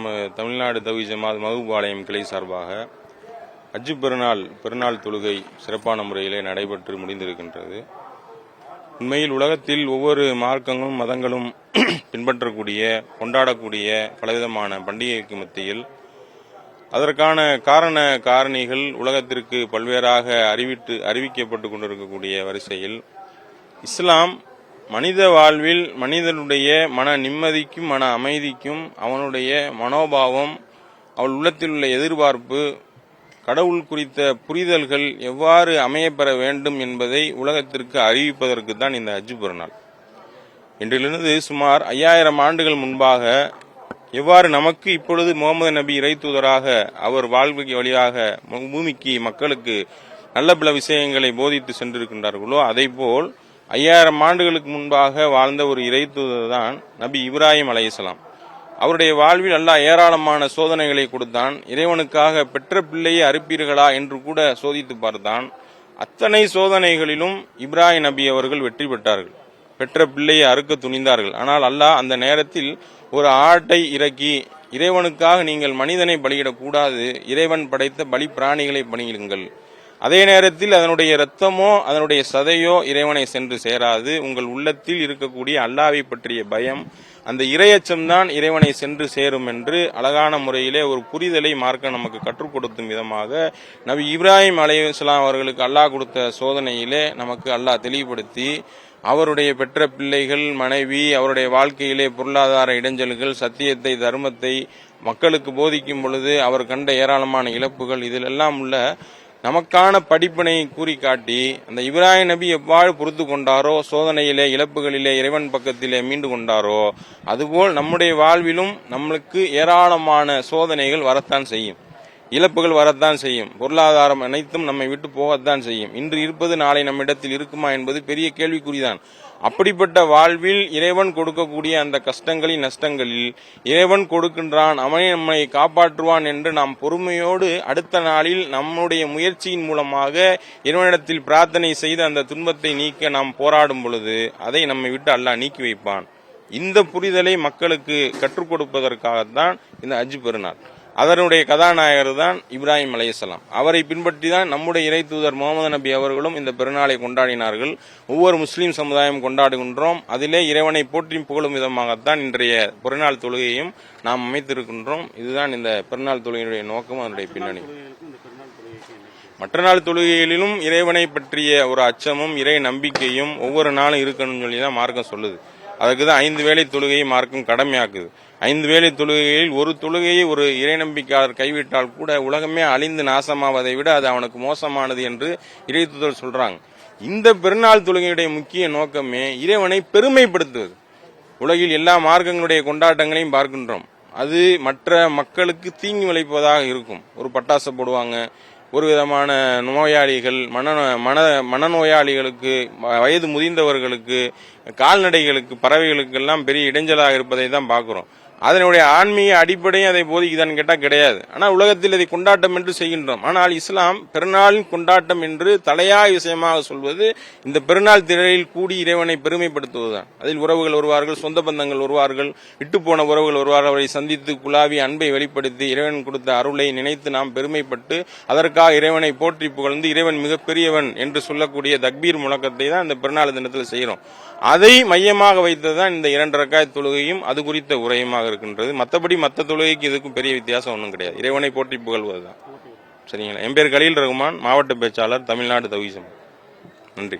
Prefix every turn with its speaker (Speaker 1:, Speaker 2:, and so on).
Speaker 1: நம்ம தமிழ்நாடு தௌஹீத் ஜமாத் மஹபூபாளையம் கிளை சார்பாக ஹஜ் பெருநாள் தொழுகை சிறப்பான முறையிலே நடைபெற்று முடிந்திருக்கின்றது. உண்மையில் உலகத்தில் ஒவ்வொரு மார்க்கங்களும் மதங்களும் பின்பற்றக்கூடிய கொண்டாடக்கூடிய பலவிதமான பண்டிகைக்கு மத்தியில் அதற்கான காரணிகள் உலகத்திற்கு பல்வேறாக அறிவிக்கப்பட்டு கொண்டிருக்கக்கூடிய வரிசையில் இஸ்லாம் மனித வாழ்வில் மனிதனுடைய மன நிம்மதிக்கும் மன அமைதிக்கும் அவனுடைய மனோபாவம் அவள் உள்ளத்தில் உள்ள எதிர்பார்ப்பு கடவுள் குறித்த புரிதல்கள் எவ்வாறு அமையப்பெற வேண்டும் என்பதை உலகத்திற்கு அறிவிப்பதற்கு தான் இந்த ஹஜ் பெருநாள். இன்றிலிருந்து சுமார் 5000 ஆண்டுகள் முன்பாக எவ்வாறு நமக்கு இப்பொழுது முகமது நபி இறை தூதராக அவர் வாழ்க்கை வழியாக பூமிக்கு மக்களுக்கு நல்ல பல விஷயங்களை போதித்து சென்றிருக்கின்றார்களோ அதைப்போல் 5000 ஆண்டுகளுக்கு முன்பாக வாழ்ந்த ஒரு இறை தூதர் தான் நபி இப்ராஹிம் அலைஹிஸ்ஸலாம். அவருடைய வாழ்வில் அல்லாஹ் ஏராளமான சோதனைகளை கொடுத்தான். இறைவனுக்காக பெற்ற பிள்ளையை அறுப்பீர்களா என்று கூட சோதித்து பார்த்தான். அத்தனை சோதனைகளிலும் இப்ராஹிம் நபி அவர்கள் வெற்றி பெற்றார்கள். பெற்ற பிள்ளையை அறுக்க துணிந்தார்கள். ஆனால் அல்லாஹ் அந்த நேரத்தில் ஒரு ஆட்டை இறக்கி, இறைவனுக்காக நீங்கள் மனிதனை பலியிடக்கூடாது, இறைவன் படைத்த பலி பிராணிகளை பலியிடுங்கள். அதே நேரத்தில் அதனுடைய இரத்தமோ அதனுடைய சதையோ இறைவனை சென்று சேராது. உங்கள் உள்ளத்தில் இருக்கக்கூடிய அல்லாஹ்வை பற்றிய பயம், அந்த இறையச்சம்தான் இறைவனை சென்று சேரும் என்று அழகான முறையிலே ஒரு புரிதலை மார்க்க நமக்கு கற்றுக் கொடுக்கும் விதமாக நபி இப்ராஹிம் அலைஹிஸ்ஸலாம் அவர்களுக்கு அல்லாஹ் கொடுத்த சோதனையிலே நமக்கு அல்லாஹ் தெளிவுபடுத்தி அவருடைய பெற்ற பிள்ளைகள், மனைவி, அவருடைய வாழ்க்கையிலே பொருளாதார இடைஞ்சல்கள், சத்தியத்தை தர்மத்தை மக்களுக்கு போதிக்கும் பொழுது அவர் கண்ட ஏராளமான இழப்புகள், இதிலெல்லாம் உள்ள நமக்கான படிப்பினை கூறி காட்டி அந்த இப்ராஹிம் நபி எவ்வாறு பொறுத்து கொண்டாரோ, சோதனையிலே இழப்புகளிலே இறைவன் பக்கத்திலே மீண்டு கொண்டாரோ, அதுபோல் நம்முடைய வாழ்விலும் நம்மளுக்கு ஏராளமான சோதனைகள் வரத்தான் செய்யும், இழப்புகள் வரத்தான் செய்யும், பொருளாதாரம் அனைத்தும் நம்மை விட்டு போகத்தான் செய்யும். இன்று இருப்பது நாளை நம்மிடத்தில் இருக்குமா என்பது பெரிய கேள்விக்குறிதான். அப்படிப்பட்ட வாழ்வில் இறைவன் கொடுக்கக்கூடிய அந்த கஷ்டங்களின் நஷ்டங்களில் இறைவன் கொடுக்கின்றான், அவனை நம்மை காப்பாற்றுவான் என்று நாம் பொறுமையோடு அடுத்த நாளில் நம்முடைய முயற்சியின் மூலமாக இறைவனிடத்தில் பிரார்த்தனை செய்து அந்த துன்பத்தை நீக்க நாம் போராடும் பொழுது அதை நம்மை விட்டு அல்லாஹ் நீக்கி வைப்பான். இந்த புரிதலை மக்களுக்கு கற்றுக் கொடுப்பதற்காகத்தான் இந்த ஹஜ் பெருநாள். அதனுடைய கதாநாயகர் தான் இப்ராஹிம் அலைஹிஸ்ஸலாம். அவரை பின்பற்றி தான் நம்முடைய இறை தூதர் முகமது நபி அவர்களும் இந்த பெருநாளை கொண்டாடினார்கள். ஒவ்வொரு முஸ்லீம் சமுதாயம் கொண்டாடுகின்றோம். அதிலே இறைவனை போற்றி புகழும் விதமாகத்தான் இன்றைய பெருநாள் தொழுகையும் நாம் அமைத்திருக்கின்றோம். இதுதான் இந்த பெருநாள் தொழுகையினுடைய நோக்கம், அதனுடைய பின்னணி. மற்ற நாள் தொழுகைகளிலும் இறைவனை பற்றிய ஒரு அச்சமும் இறை நம்பிக்கையும் ஒவ்வொரு நாளும் இருக்கணும்னு சொல்லி தான் மார்க்கம் சொல்லுது. அதுக்கு தான் 5 வேளை தொழுகையை மார்க்கம் கடமையாக்குது. 5 வேளை தொழுகைகளில் ஒரு தொழுகையை ஒரு இறை நம்பிக்கையாளர் கைவிட்டால் கூட உலகமே அழிந்து நாசமாவதை விட அது அவனுக்கு மோசமானது என்று இறை தூதர் சொல்றாங்க. இந்த பெருநாள் தொழுகையுடைய முக்கிய நோக்கமே இறைவனை பெருமைப்படுத்துவது. உலகில் எல்லா மார்க்கங்களுடைய கொண்டாட்டங்களையும் பார்க்கின்றோம். அது மற்ற மக்களுக்கு தீங்கி விளைப்பதாக இருக்கும். ஒரு பட்டாசு போடுவாங்க, ஒரு விதமான நோயாளிகள், மனநோயாளிகளுக்கு, வயது முதிர்ந்தவர்களுக்கு, கால்நடைகளுக்கு, பறவைகளுக்கு எல்லாம் பெரிய இடைஞ்சலாக இருப்பதை தான் பார்க்கிறோம். அதனுடைய ஆன்மீக அடிப்படையும் அதை போதிக்குதான்னு கேட்டால் கிடையாது. ஆனால் உலகத்தில் இதை கொண்டாட்டம் என்று செய்கின்றோம். ஆனால் இஸ்லாம் பெருநாளின் கொண்டாட்டம் என்று தலையாய விஷயமாக சொல்வது இந்த பெருநாள் திரையில் கூடி இறைவனை பெருமைப்படுத்துவதுதான். அதில் உறவுகள் வருவார்கள், சொந்த பந்தங்கள் வருவார்கள், விட்டுப்போன உறவுகள் வருவார்கள். அவரை சந்தித்து குலாவி அன்பை வெளிப்படுத்தி இறைவன் கொடுத்த அருளை நினைத்து நாம் பெருமைப்பட்டு அதற்காக இறைவனை போற்றி புகழ்ந்து இறைவன் மிகப்பெரியவன் என்று சொல்லக்கூடிய தக்பீர் முழக்கத்தை தான் இந்த பெருநாள் தினத்தில் செய்கிறோம். அதை மையமாக வைத்ததுதான் இந்த 2 ரக்காத் தொழுகையும் அது குறித்த உரையுமாக இருக்கின்றது. மற்றபடி மற்ற தொழுகைக்கு இதுக்கும் பெரிய வித்தியாசம் ஒன்றும் கிடையாது. இறைவனை போற்றி புகழ்வதுதான். சரிங்களா? என் பேர் கலீல் ரகுமான், மாவட்ட பேச்சாளர், தமிழ்நாடு தௌஹீத் ஜமாத். நன்றி.